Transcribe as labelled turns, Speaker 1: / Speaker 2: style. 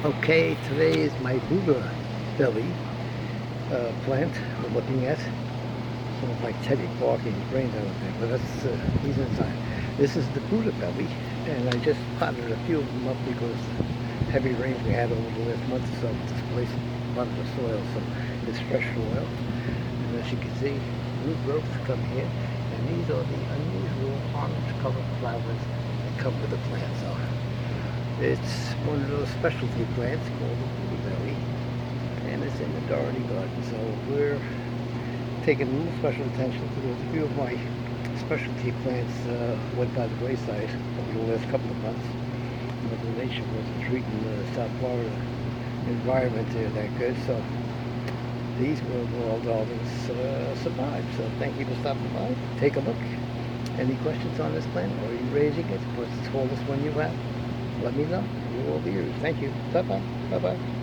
Speaker 1: Okay, today is my Buddha belly plant we're looking at. Sounds like Teddy barking, brains I don't think, but he's inside. This is the Buddha belly, and I just potted a few of them up because heavy rains we had over the last month or so displaced a lot of the soil, so it's fresh soil. And as you can see, new growth come here, and these are the unusual orange-colored flowers that come with the plant. So it's one of those specialty plants called the blueberry, and it's in the Doherty garden. So we're taking a little special attention because a few of my specialty plants went by the wayside over the last couple of months. Mother Nature wasn't treating the South Florida environment there that good. So these world darlings survived. So thank you for stopping by. Take a look. Any questions on this plant? Or are you raising it? What's the tallest one you have? Let me know. We're all ears. Thank you. Bye-bye. Bye-bye.